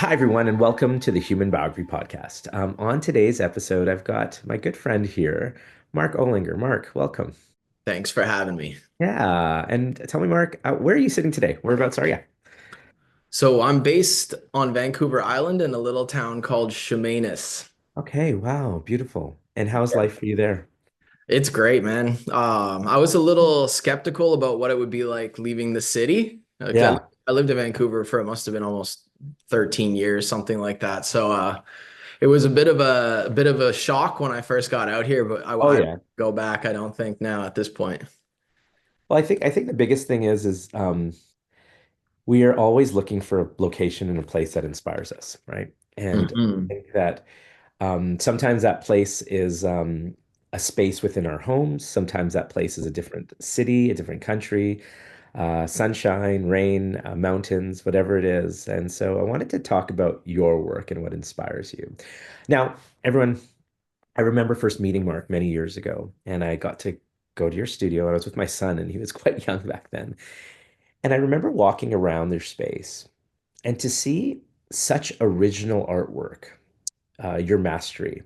Hi, everyone, and welcome to the Human Biography Podcast. On today's episode, I've got my good friend here, Mark Ollinger. Mark, welcome. Thanks for having me. Yeah, and tell me, Mark, where are you sitting today? Whereabouts are you? So I'm based on Vancouver Island in a little town called Chemainus. Okay, wow, beautiful. And how's life for you there? It's great, man. I was a little skeptical about what it would be like leaving the city. Yeah. I lived in Vancouver for it must have been almost 13 years, something like that. So it was a bit of a shock when I first got out here, but Oh, I don't yeah. go back, I don't think now at this point. Well, I think the biggest thing is we are always looking for a location and a place that inspires us, right? And I Mhm. think that sometimes that place is a space within our homes. Sometimes that place is a different city, a different country, sunshine, rain, mountains, whatever it is. And so I wanted to talk about your work and what inspires you. Now, everyone, I remember first meeting Mark many years ago, and I got to go to your studio. I was with my son, and he was quite young back then. And I remember walking around their space and to see such original artwork, your mastery.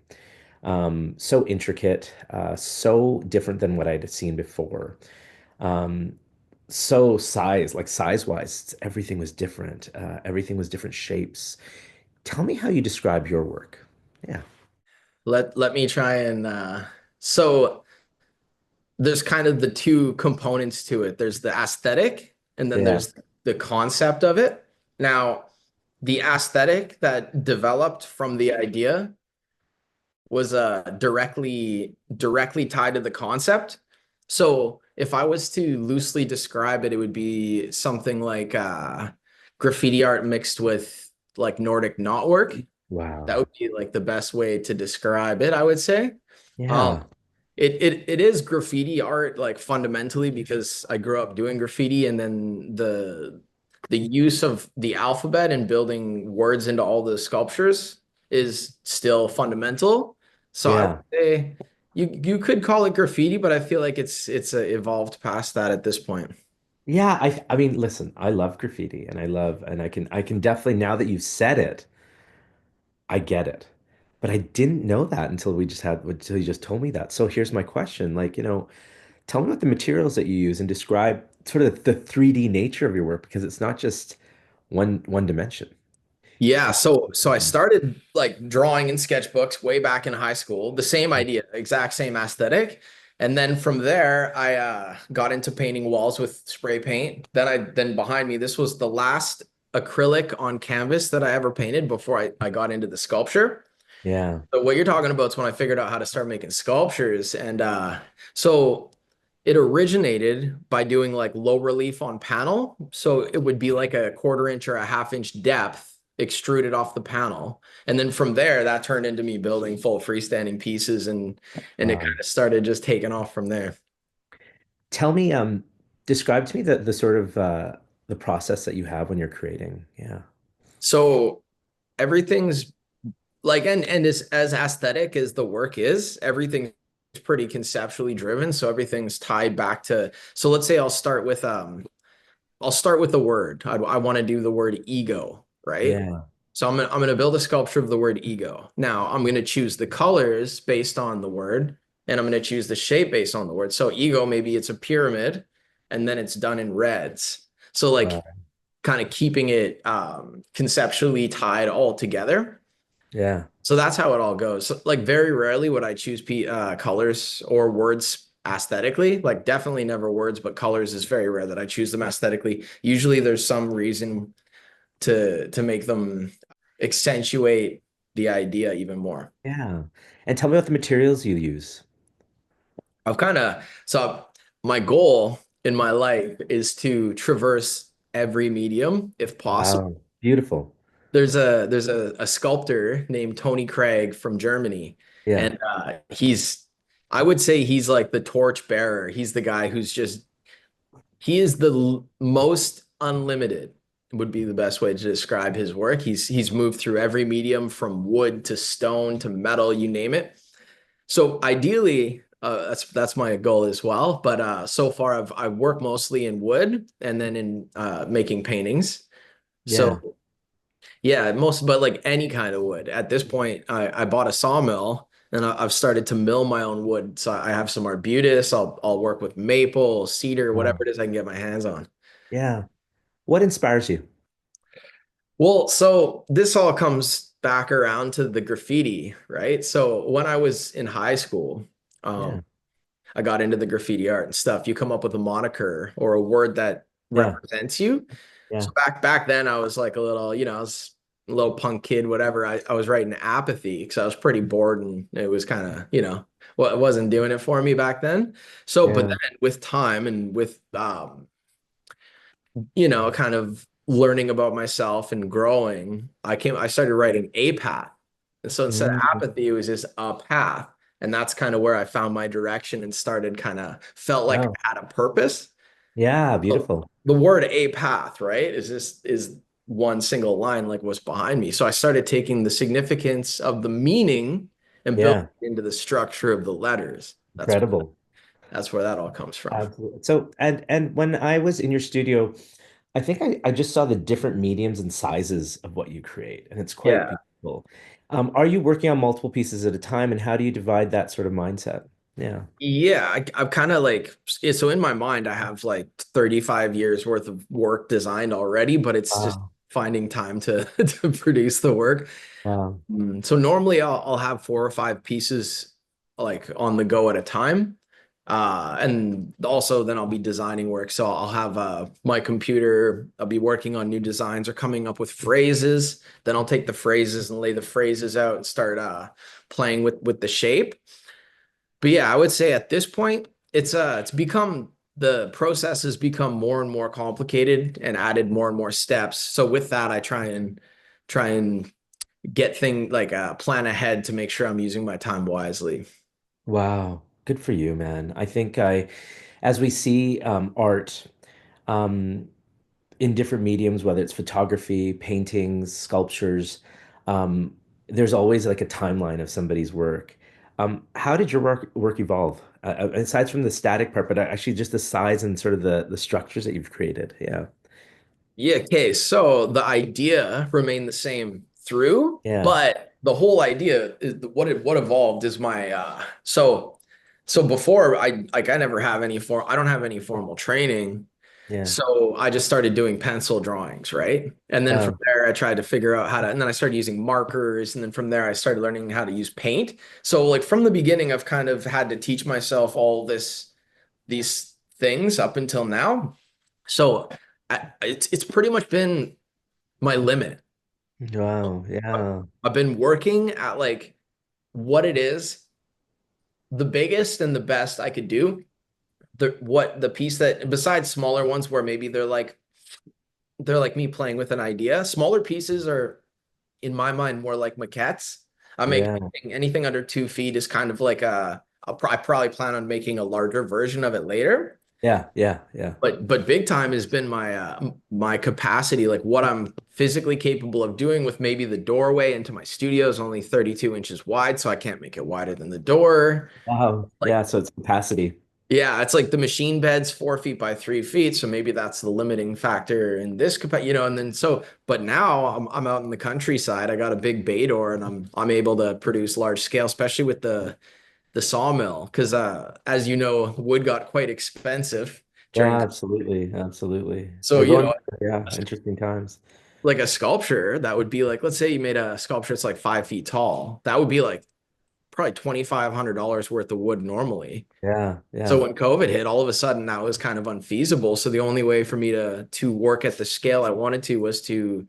So intricate, so different than what I'd seen before. Um, so size-wise, everything was different. Everything was different shapes. Tell me how you describe your work. Yeah, Let me try and so there's kind of the two components to it. There's the aesthetic and then yeah, there's the concept of it. Now, the aesthetic that developed from the idea was directly tied to the concept. So if I was to loosely describe it, it would be something like graffiti art mixed with like Nordic knotwork. That wow, would be like the best way to describe it, I would say. Um, yeah, it is graffiti art like fundamentally because I grew up doing graffiti and then the use of the alphabet and building words into all the sculptures is still fundamental. So I would yeah, say you could call it graffiti, but I feel like it's evolved past that at this point. yeah. I mean, listen, I love graffiti, and I can definitely now that you've said it, I get it. But I didn't know that until you just told me that. So here's my question, tell me about the materials that you use and describe sort of the 3D nature of your work because it's not just one dimension. Yeah, so I started like drawing in sketchbooks way back in high school, the same idea, exact same aesthetic. And then from there, I got into painting walls with spray paint. Then behind me, this was the last acrylic on canvas that I ever painted before I got into the sculpture. Yeah. But what you're talking about is when I figured out how to start making sculptures. And so it originated by doing like low relief on panel. So it would be like a quarter inch or a half inch depth extruded off the panel. And then from there, that turned into me building full freestanding pieces and it kind Wow. of started just taking off from there. Tell me, describe to me the sort of the process that you have when you're creating. Yeah. So everything's like and as aesthetic as the work is, everything is pretty conceptually driven. So everything's tied back to so let's say I'll start with the word. I want to do the word ego, right? Yeah. So I'm gonna build a sculpture of the word ego. Now I'm gonna choose the colors based on the word, and I'm gonna choose the shape based on the word. So ego, maybe it's a pyramid, and then it's done in reds. So Wow. like kind of keeping it conceptually tied all together. Yeah. So that's how it all goes. So, like very rarely would I choose colors or words aesthetically. Like definitely never words, but colors is very rare that I choose them aesthetically. Usually there's some reason to make them accentuate the idea even more. Yeah. And tell me about the materials you use. I've kind of so my goal in my life is to traverse every medium if possible. Wow. Beautiful. There's a sculptor named Tony Craig from Germany, Yeah. and I would say he's like the torch bearer. He's the guy who's just he is the most unlimited would be the best way to describe his work. He's moved through every medium from wood to stone to metal, you name it. So ideally, that's my goal as well. But so far, I work mostly in wood and then in making paintings. Yeah. So Yeah, most, but like any kind of wood. At this point, I bought a sawmill and I've started to mill my own wood. So I have some arbutus. I'll work with maple, cedar, whatever Wow. it is I can get my hands on. Yeah. What inspires you? Well, so this all comes back around to the graffiti, right? So when I was in high school, Yeah. um, I got into the graffiti art and stuff. You come up with a moniker or a word that Yeah. represents you. So Yeah. back then I was like a little, I was a little punk kid, whatever. I was writing apathy because I was pretty bored and it was kind of, well, it wasn't doing it for me back then. So, but Yeah. then with time and with kind of learning about myself and growing, I started writing a path. And so instead of Mm. apathy, it was just a path. And that's kind of where I found my direction and started kind of felt like Wow. I had a purpose. Yeah. So Beautiful. the word a path, right, is one single line like what's behind me. So I started taking the significance of the meaning and building Yeah. it into the structure of the letters. Incredible. That's where that all comes from. Absolutely. So, and when I was in your studio, I think I just saw the different mediums and sizes of what you create, and it's quite Yeah. beautiful. Are you working on multiple pieces at a time, and how do you divide that sort of mindset? Yeah. Yeah, I'm kind of like, yeah, so in my mind, I have like 35 years worth of work designed already, but it's just Wow. finding time to to produce the work. Wow. So normally I'll have 4 or 5 pieces like on the go at a time. And also then I'll be designing work. So I'll have my computer, I'll be working on new designs or coming up with phrases. Then I'll take the phrases and lay the phrases out and start playing with the shape. But yeah, I would say at this point, it's become the process has become more and more complicated and added more and more steps. So with that, I try and get thing like plan ahead to make sure I'm using my time wisely. Wow. Good for you, man. I think as we see art um, in different mediums, whether it's photography, paintings, sculptures, um, there's always like a timeline of somebody's work. How did your work evolve? Aside from the static part, but actually just the size and sort of the structures that you've created. Yeah. Yeah, okay. So the idea remained the same through, Yeah. but the whole idea is what evolved is my so before I never have any form I don't have any formal training. Yeah. So I just started doing pencil drawings, right? And then from Yeah. there, I tried to figure out how to, and then I started using markers. And then from there, I started learning how to use paint. So like from the beginning, I've kind of had to teach myself these things up until now. So it's pretty much been my limit. Wow. Yeah. I've been working at like what it is, the biggest and the best I could do. The piece that besides smaller ones where maybe they're like me playing with an idea. Smaller pieces are, in my mind, more like maquettes. I make Yeah. anything under 2 feet is kind of like I probably plan on making a larger version of it later. Yeah. Yeah. Yeah. But big time has been my capacity, like what I'm physically capable of doing with maybe the doorway into my studio is only 32 inches wide, so I can't make it wider than the door. Wow. Like Yeah. So it's capacity. yeah, it's like the machine bed's 4 feet by 3 feet, so maybe that's the limiting factor in this capacity, and then so, but now I'm out in the countryside. I got a big bay door, and I'm able to produce large scale, especially with the sawmill, because as you know, wood got quite expensive during. Yeah. Absolutely. Absolutely. So We're going, yeah, interesting times. like a sculpture that would be like, let's say you made a sculpture that's like 5 feet tall, that would be like probably $2,500 worth of wood normally. Yeah. So Yeah. when COVID hit, all of a sudden that was kind of unfeasible. So the only way for me to work at the scale I wanted to was to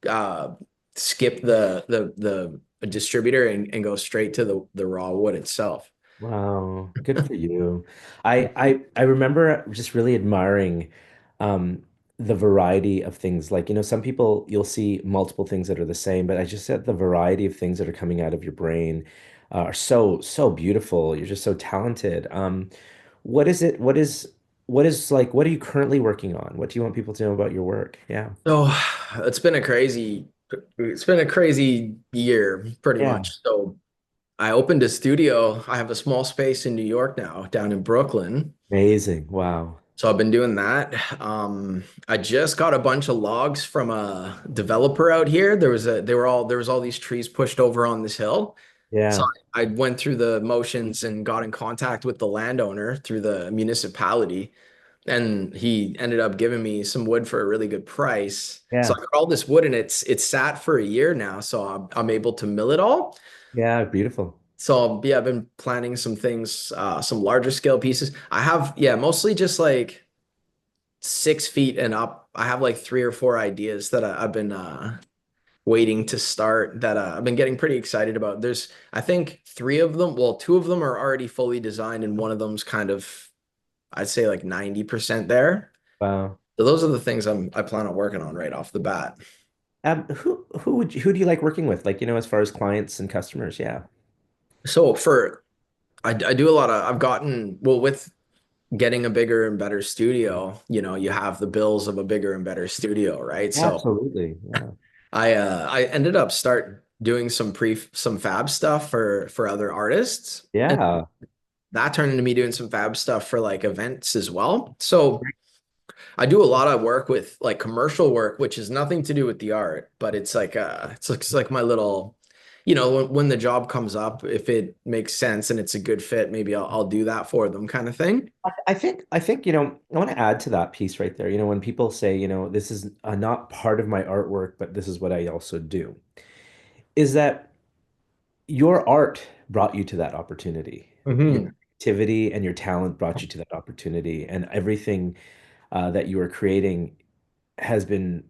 uh, skip the distributor and go straight to the raw wood itself. Wow, good for you. I remember just really admiring the variety of things. Like, some people you'll see multiple things that are the same, but I just said the variety of things that are coming out of your brain are so beautiful. You're just so talented. What is it? What is like, what are you currently working on? What do you want people to know about your work? Yeah. So it's been a crazy year pretty Yeah. much. So I opened a studio. I have a small space in New York now, down in Brooklyn. Amazing. Wow. So I've been doing that. I just got a bunch of logs from a developer out here. There was all these trees pushed over on this hill. So Yeah. I went through the motions and got in contact with the landowner through the municipality, and he ended up giving me some wood for a really good price. So Yeah. I got all this wood and it's sat for a year now, so I'm able to mill it all. Yeah. Beautiful. So yeah, I've been planning some things, some larger scale pieces. I have, yeah, mostly just like 6 feet and up. I have like three or four ideas that I've been waiting to start that I've been getting pretty excited about. I think three of them, well, two of them are already fully designed, and one of them's kind of, I'd say like 90% there. Wow. So those are the things I plan on working on right off the bat. Who do you like working with? Like, as far as clients and customers? Yeah. So I do a lot of, I've gotten, well, with getting a bigger and better studio, you have the bills of a bigger and better studio, right? So Absolutely. Yeah. I ended up start doing some fab stuff for other artists. And Yeah. that turned into me doing some fab stuff for like events as well. So I do a lot of work with like commercial work, which is nothing to do with the art, but it's like my little, when the job comes up, if it makes sense and it's a good fit, maybe I'll do that for them kind of thing. I think, I want to add to that piece right there. When people say, this is not part of my artwork, but this is what I also do, is that your art brought you to that opportunity. Your Hmm. activity and your talent brought you to that opportunity, and everything that you are creating has been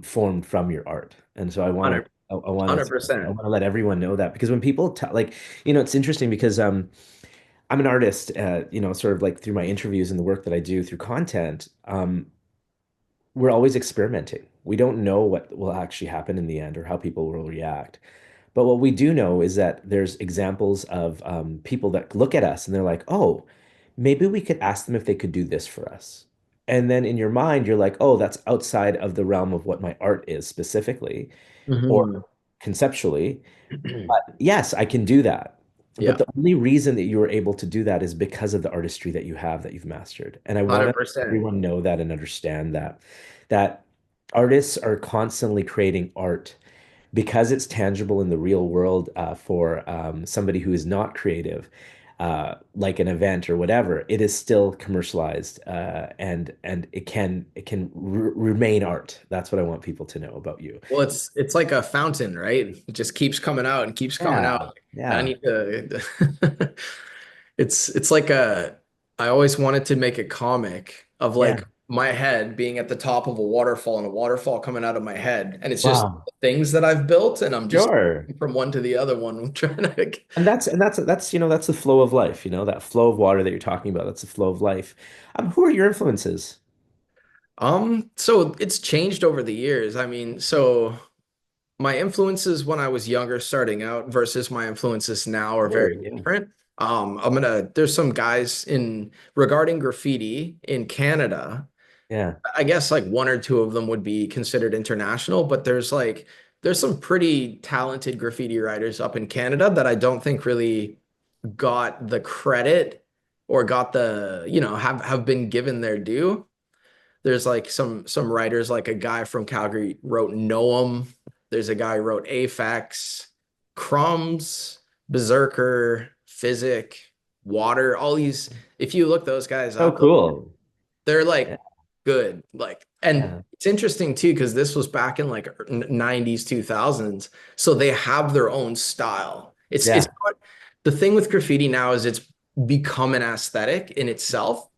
formed from your art. And so I want to, I 100%. want to let everyone know that because when people tell, like, it's interesting because I'm an artist, sort of like through my interviews and the work that I do through content, we're always experimenting. We don't know what will actually happen in the end or how people will react. But what we do know is that there's examples of people that look at us and they're like, oh, maybe we could ask them if they could do this for us. And then in your mind, you're like, oh, that's outside of the realm of what my art is specifically or Hmm. conceptually. Yes, I can do that. But Yeah, the only reason that you were able to do that is because of the artistry that you have, that you've mastered. And I want to let 100%. everyone know that and understand that artists are constantly creating art because it's tangible in the real world for somebody who is not creative, like an event or whatever. It is still commercialized, and it can remain art. That's what I want people to know about you. Well, it's like a fountain, right? It just keeps coming out and keeps coming Yeah, out. I yeah, need to it's like I always wanted to make a comic of yeah. like my head being at the top of a waterfall and a waterfall coming out of my head. And it's just Wow. things that I've built and I'm just Sure. from one to the other one trying to And that's the flow of life, that flow of water that you're talking about. That's the flow of life. Who are your influences? so it's changed over the years. I mean, so my influences when I was younger starting out versus my influences now are Sure, very yeah. different. There's some guys in regarding graffiti in Canada. Yeah. I guess like one or two of them would be considered international, but there's some pretty talented graffiti writers up in Canada that I don't think really got the credit or got the, have been given their due. There's like some writers, like a guy from Calgary wrote Noam. There's a guy who wrote Aphex, Crumbs, Berserker, Physic, Water. All these, if you look those guys Oh, up, cool. they're Yeah. like good. Like, and Yeah. it's interesting too, because this was back in like 90s, 2000s. So they have their own style. It's Yeah. the thing with graffiti now is it's become an aesthetic in itself.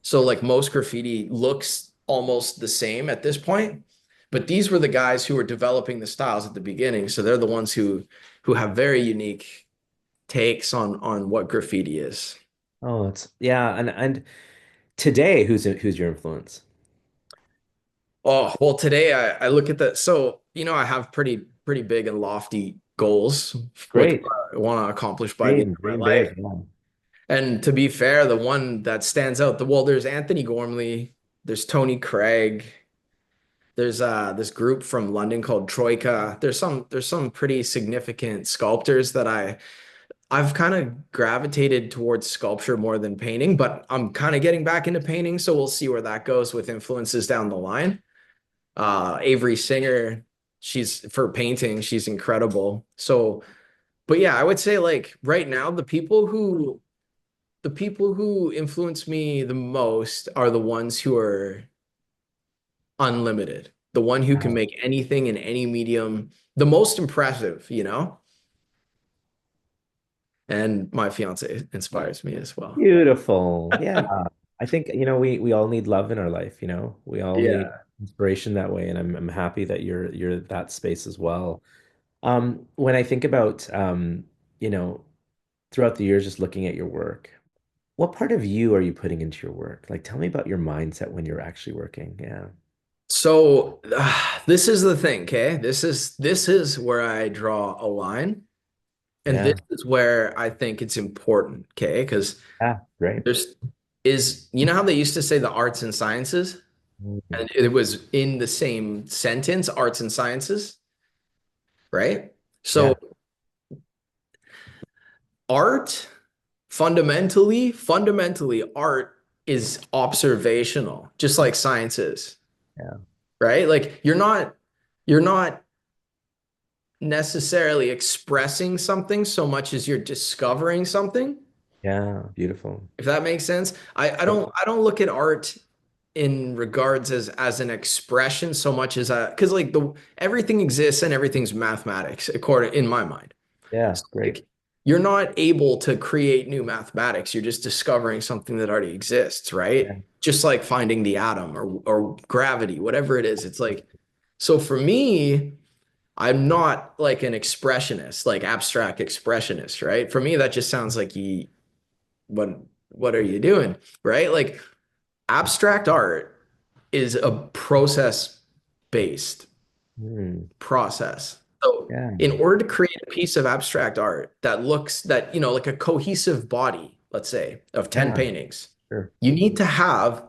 So like most graffiti looks almost the same at this point, but these were the guys who were developing the styles at the beginning. So they're the ones who have very unique takes on what graffiti is. Oh, it's yeah. And today, who's your influence? Oh, well, today I look at that. So, I have pretty big and lofty goals with Great. what I want to accomplish by the end Dream, of dream my life. big. Yeah. And to be fair, the one that stands out, there's Anthony Gormley, there's Tony Craig. There's this group from London called Troika. There's some pretty significant sculptors that I've kind of gravitated towards sculpture more than painting, but I'm kind of getting back into painting, so we'll see where that goes with influences down the line. Avery Singer, she's for painting, she's incredible. So, but yeah, I would say like right now, the people who influence me the most are the ones who are unlimited, the one who can Wow. make anything in any medium, the most impressive, you know? And my fiance inspires me as well. Beautiful. Yeah. I think, we all need love in our life, We all need Yeah. inspiration that way. And I'm happy that you're that space as well. When I think about you know, throughout the years just looking at your work, what part of you are you putting into your work? Like tell me about your mindset when you're actually working. Yeah. So this is the thing, okay? This is where I draw a line, and this Yeah. is where I think it's important, okay? Because Ah, great. there's is you know how they used to say the arts and sciences, Mm. and it was in the same sentence, arts and sciences, right? So Yeah. art, fundamentally, art is observational, just like science is, Yeah. right? Like you're not necessarily expressing something so much as you're discovering something, Yeah. Beautiful. if that makes sense. I don't look at art in regards as an expression so much as a because like the everything exists and everything's mathematics according in my mind. Yeah. So, Great. like you're not able to create new mathematics. You're just discovering something that already exists, right? Yeah. Just like finding the atom or gravity, whatever it is. It's like so for me, I'm not like an expressionist, like abstract expressionist, right? For me, that just sounds like what what are you doing? Right? Like abstract art is a process based Mm. process. So Yeah. in order to create a piece of abstract art that looks that, like a cohesive body, let's say, of 10 Yeah. paintings, Sure. you need to have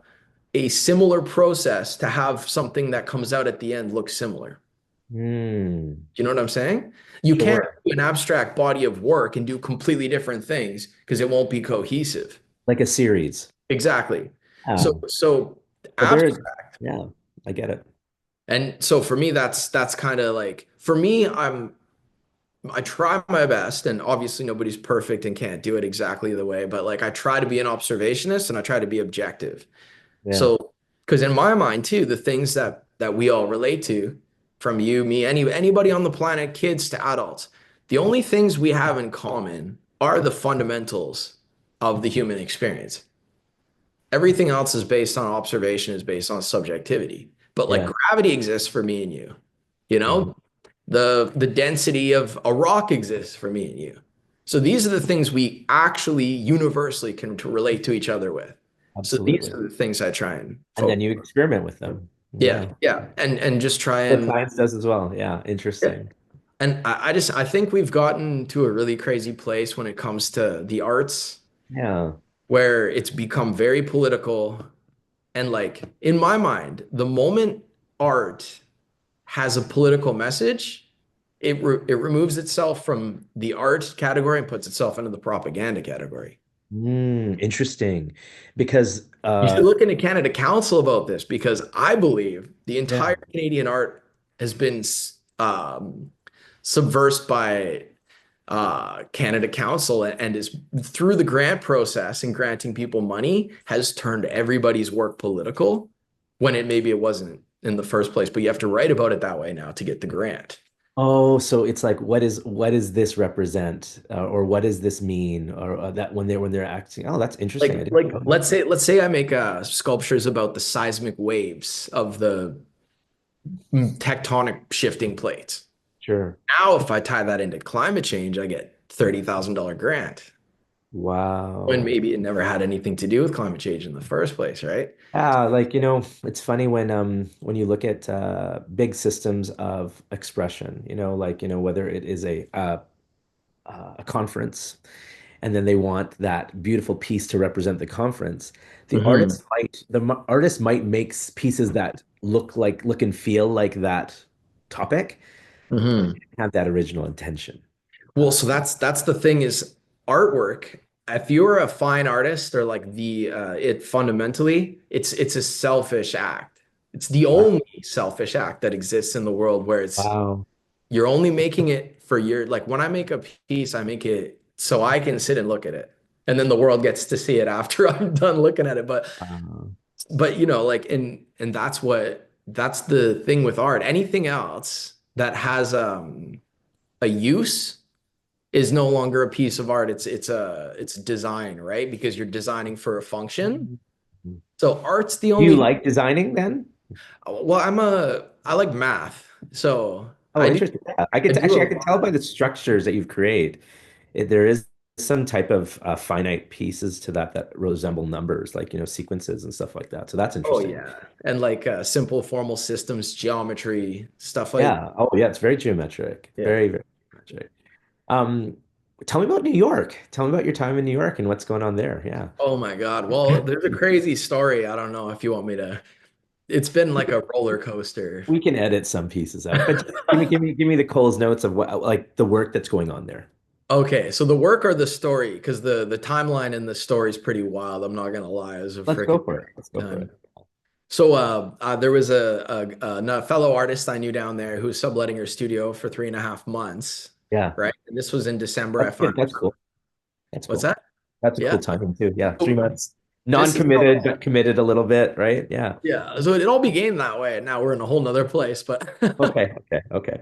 a similar process to have something that comes out at the end look similar. Mm. Do you know what I'm saying? You can't Sure. do an abstract body of work and do completely different things because it won't be cohesive. Like a series. Exactly. So Oh. so But there, abstract. yeah, I get it. And so for me, that's kind of like for me, I try my best, and obviously nobody's perfect and can't do it exactly the way, but like I try to be an observationist and I try to be objective. Yeah. So, because in my mind too, the things that we all relate to, from you, me, anybody on the planet, kids to adults, the only things we have in common are the fundamentals of the human experience. Everything else is based on observation, is based on subjectivity. But like Yeah. gravity exists for me and you, you Mhm. know, the density of a rock exists for me and you. So these are the things we actually universally can to relate to each other with. So these Absolutely. are the things I try and And then focus. you experiment with them. Yeah, Yeah. yeah, and just try What and science does as well. Yeah. yeah. Interesting. And I think we've gotten to a really crazy place when it comes to the arts, Yeah. where it's become very political. And like in my mind, the moment art has a political message, it removes itself from the art category and puts itself into the propaganda category. Interesting. Because You should look into Canada Council about this because I believe the entire yeah. Canadian art has been subversed by Canada Council and is through the grant process and granting people money has turned everybody's work political when maybe it wasn't in the first place. But you have to write about it that way now to get the grant. Oh, so it's like what is this represent or what does this mean or that when they're acting. Oh, that's interesting. I didn't Like know that. let's say I make sculptures about the seismic waves of the tectonic shifting plates. Sure. Now, if I tie that into climate change, I get $30,000 grant when Wow. maybe it never had anything to do with climate change in the first place, right? Like, it's funny when you look at big systems of expression, like, whether it is a conference and then they want that beautiful piece to represent the conference. Hmm. The artist might make pieces that look and feel like that topic, but Hmm. have that original intention. Well, so that's the thing is artwork, if you're a fine artist or like it fundamentally, it's a selfish act. It's the Wow. only selfish act that exists in the world where it's Wow. you're only making it for your like when I make a piece, I make it so I can sit and look at it. And then the world gets to see it after I'm done looking at it. But like and that's the thing with art. Anything else that has a use is no longer a piece of art. It's design, right? Because you're designing for a function. Do So art's the you only like designing then? well, I like math. So Oh, interesting. Yeah. I do a I could tell by the structures that you've created. There is some type of finite pieces to that that resemble numbers, like, sequences and stuff like that. So that's oh interesting. yeah. And like simple formal systems, geometry, stuff like Yeah. Oh, yeah. It's very geometric. yeah. Very, very geometric. Um, Tell me about New York. Tell me about your time in New York and what's going on there. Yeah. Oh my God. Well, there's a crazy story. I don't know if you want me to. It's been like a roller coaster. We can edit some pieces out, but just give me the Cole's notes of what, like the work that's going on there. Okay, so the work or the story, because the timeline in the story is pretty wild. I'm not gonna lie, it was a Let's freaking go for it. Let's go for time. it. So there was a fellow artist I knew down there who was subletting her studio for 3.5 months, Yeah. right? And this was in December. I That's found good. That's cool. That's what's cool. that? That's a Yeah. cool timing too. Yeah. Three So months. this is Non-committed, but committed a little bit, right? Yeah. yeah. So it all began that way. Now we're in a whole nother place, but Okay. Okay. Okay.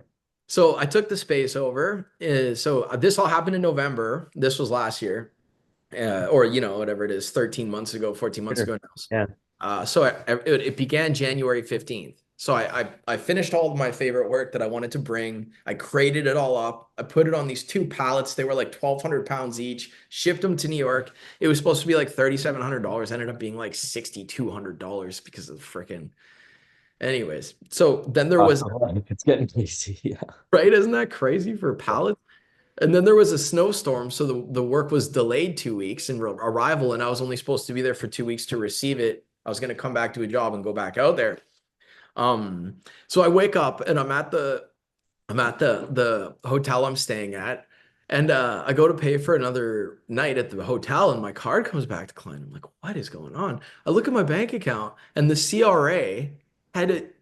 so I took the space over. So this all happened in November. This was last year. Or whatever it is, 13 months ago, 14 months Sure. ago now. Yeah. So it began January 15th. So I finished all of my favorite work that I wanted to bring. I crated it all up. I put it on these two pallets. They were like 1,200 pounds each. Shipped them to New York. It was supposed to be like $3,700. Ended up being like $6,200 because of the freaking. Anyways, so then there was All right. It's getting tasty. Yeah. right. Isn't that crazy for pallets? And then there was a snowstorm, so the work was delayed 2 weeks in arrival, and I was only supposed to be there for 2 weeks to receive it. I was going to come back to a job and go back out there. So I wake up and I'm at the hotel I'm staying at, and I go to pay for another night at the hotel, and my card comes back declined. I'm like, what is going on? I look at my bank account, and the CRA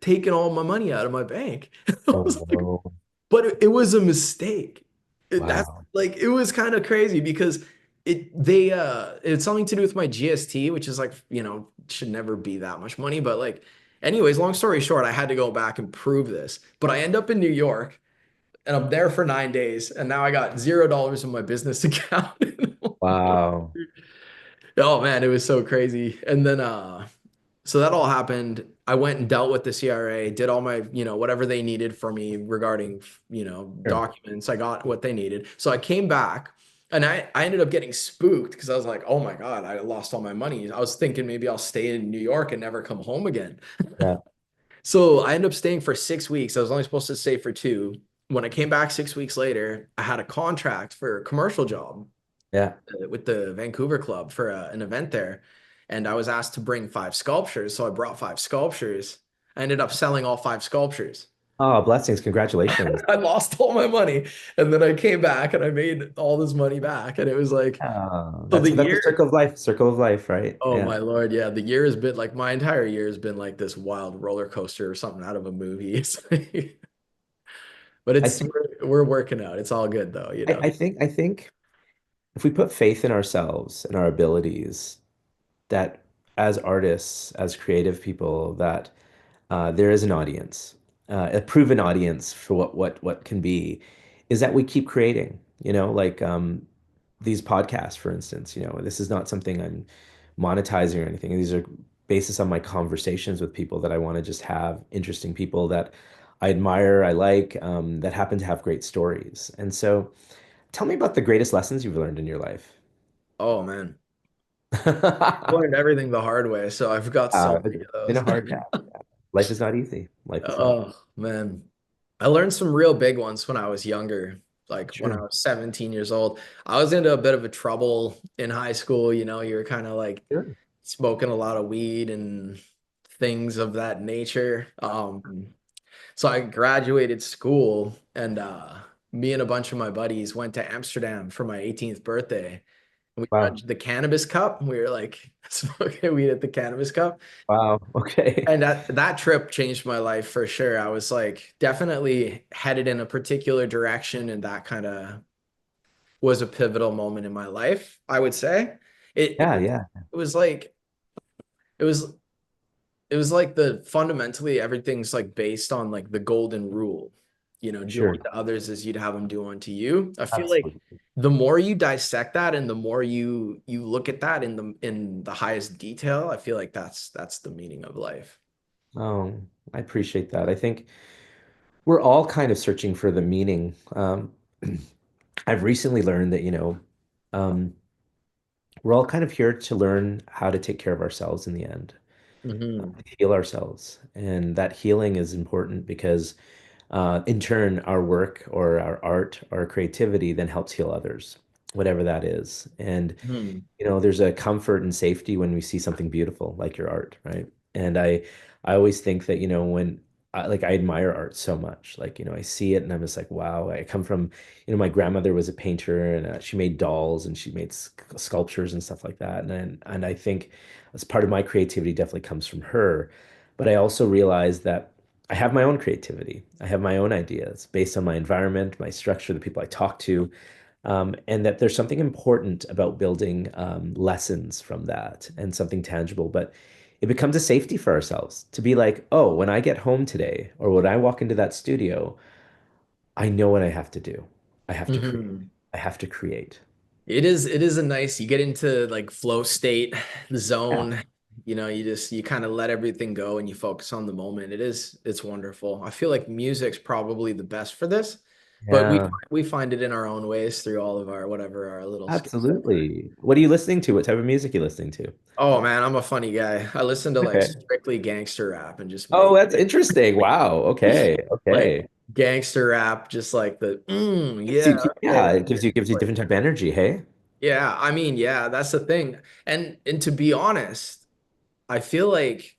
taken all my money out of my bank. I was like, Oh, but it was a mistake. That's wow. like it was kind of crazy because it's something to do with my GST, which is like, should never be that much money. But like, anyways, long story short, I had to go back and prove this. But I end up in New York and I'm there for 9 days, and now I got $0 in my business account. Wow. Oh man, it was so crazy. And then so that all happened. I went and dealt with the CRA, did all my, whatever they needed for me regarding, Sure. documents. I got what they needed. So I came back and I ended up getting spooked because I was like, oh my God, I lost all my money. I was thinking maybe I'll stay in New York and never come home again. Yeah. So I ended up staying for 6 weeks. I was only supposed to stay for two. When I came back 6 weeks later, I had a contract for a commercial job Yeah. with the Vancouver Club for an event there. And I was asked to bring 5 sculptures. So I brought 5 sculptures. I ended up selling all 5 sculptures. Oh, blessings. Congratulations. I lost all my money. And then I came back and I made all this money back. And it was like, so the That's a year, circle of life, right? oh Yeah. my Lord. Yeah. The year has been like my entire year has been like this wild roller coaster or something out of a movie. But I it's, think we're working out. It's all good though, I think if we put faith in ourselves and our abilities, that as artists, as creative people, that there is an audience, a proven audience for what can be, is that we keep creating. Like these podcasts, for instance. This is not something I'm monetizing or anything. These are basis on my conversations with people that I want to just have interesting people that I admire, I like, that happen to have great stories. And so, tell me about the greatest lessons you've learned in your life. Oh man. Learned everything the hard way. So I've got so It's many of been those. a hard path. Life is not easy. Life is not. Oh man. I learned some real big ones when I was younger, like when I Sure. was 17 years old. I was into a bit of a trouble in high school, you were kind of like Sure. smoking a lot of weed and things of that nature. So I graduated school and me and a bunch of my buddies went to Amsterdam for my 18th birthday. We Wow. judged the Cannabis Cup. We were like smoking weed at the Cannabis Cup. Wow. Okay. And that trip changed my life for sure. I was like definitely headed in a particular direction, and that kind of was a pivotal moment in my life, I would say. It Yeah, yeah, it was like it was it was like the fundamentally everything's like based on like the golden rule, do sure. unto others as you'd have them do unto you. I feel like Absolutely. the more you dissect that and the more you look at that in the highest detail, I feel like that's the meaning of life. Oh, I appreciate that. I think we're all kind of searching for the meaning. I've recently learned that, um, we're all kind of here to learn how to take care of ourselves in the end, Hmm. to heal ourselves. And that healing is important because, in turn, our work or our art or creativity then helps heal others, whatever that is. And Hmm. there's a comfort and safety when we see something beautiful like your art, right? And I always think that, when I admire art so much. Like, I see it and I'm just like, wow. I come from, my grandmother was a painter and she made dolls and she made sculptures and stuff like that. And I think as part of my creativity definitely comes from her. But I also realize that I have my own creativity. I have my own ideas based on my environment, my structure, the people I talk to, and that there's something important about building lessons from that and something tangible. But it becomes a safety for ourselves to be like, oh, when I get home today or when I walk into that studio, I know what I have to do. I have to create. Hmm. I have to create. It is a nice, you get into like flow state, the Yeah. zone, you kind of let everything go and you focus on the moment. It's wonderful. I feel like music's probably the best for this, but we Yeah, we find it in our own ways through all of our whatever our little skill set. absolutely. What are you listening to? What type of music are you listening to? Oh man, I'm a funny guy. I listen to like Okay. strictly gangster rap and just Oh, make that's interesting. Wow. Okay. like Okay. gangster rap, just like the Gives yeah, you, okay. yeah, it gives you different type of energy. Hey. Yeah, I mean, yeah, that's the thing. And to be honest, I feel like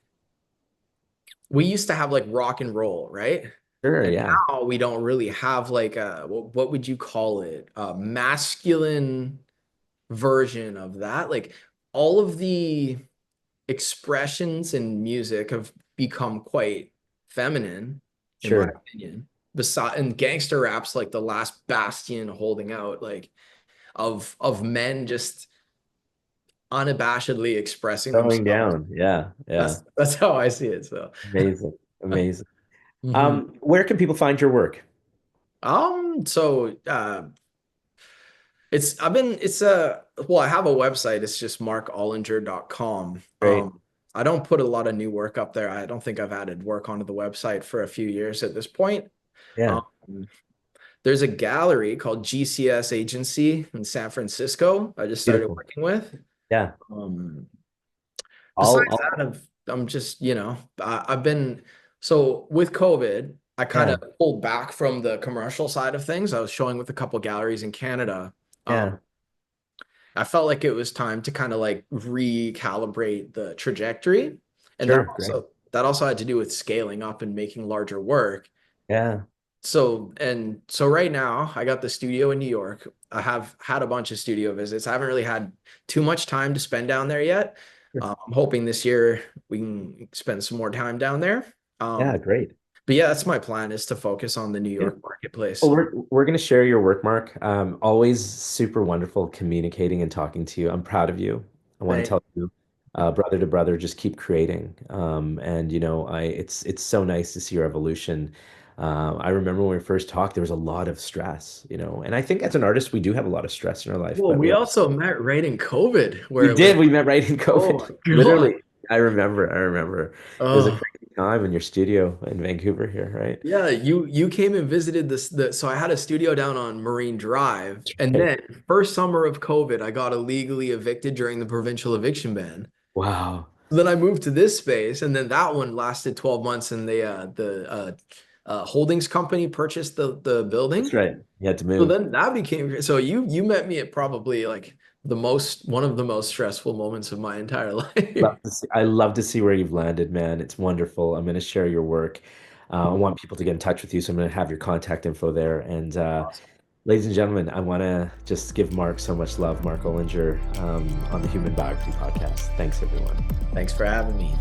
we used to have like rock and roll, right? Sure. And Yeah. now we don't really have like a what would you call it? A masculine version of that. Like all of the expressions in music have become quite feminine, in my Sure. opinion. Beside and gangster rap's like the last bastion holding out, like of men just unabashedly expressing Going themselves. down. Yeah. Yeah. That's how I see it. So, Amazing. Amazing. mhm. Where can people find your work? So it's I've been it's well, I have a website. It's just markollinger.com. Great. I don't put a lot of new work up there. I don't think I've added work onto the website for a few years at this point. Um, Yeah. there's a gallery called GCS Agency in San Francisco. I just started Beautiful. working with. Yeah. Um, I'll, Besides I'll, that, I'm just, I've been so with COVID, I kind yeah. of pulled back from the commercial side of things. I was showing with a couple galleries in Canada. Um, Yeah. I felt like it was time to kind of like recalibrate the trajectory. And that Sure. Great. also that also had to do with scaling up and making larger work. Yeah. So right now I got the studio in New York. I have had a bunch of studio visits. I haven't really had too much time to spend down there yet. Sure. I'm hoping this year we can spend some more time down there. Yeah. Great. But yeah, that's my plan is to focus on the New York Beautiful. Well, marketplace. we're going to share your work, Mark. Always super wonderful communicating and talking to you. I'm proud of you. I want to Thank tell you, brother to brother, just keep creating. And it's so nice to see your evolution. I remember when we first talked, there was a lot of stress, and I think as an artist, we do have a lot of stress in our life, Well, but we also met right in COVID, where we it was, did. We met right in oh COVID. my God. Literally, I remember. I remember. It was a Oh, crazy time in your studio in Vancouver here, right? yeah, you came and visited so I had a studio down on Marine Drive. And Right. then first summer of COVID, I got illegally evicted during the provincial eviction ban. Wow. Then I moved to this space, and then that one lasted 12 months, and the holdings company purchased the That's building. right. You had to So move. then that became so you met me at probably like one of the most stressful moments of my entire life. I love to see where you've landed, man. It's wonderful. I'm going to share your work. I want people to get in touch with you, so I'm going to have your contact info there. And Awesome. ladies and gentlemen, I want to just give Mark so much love, Mark Ollinger, on the Human Biography Podcast. Thanks, everyone. Thanks for having me.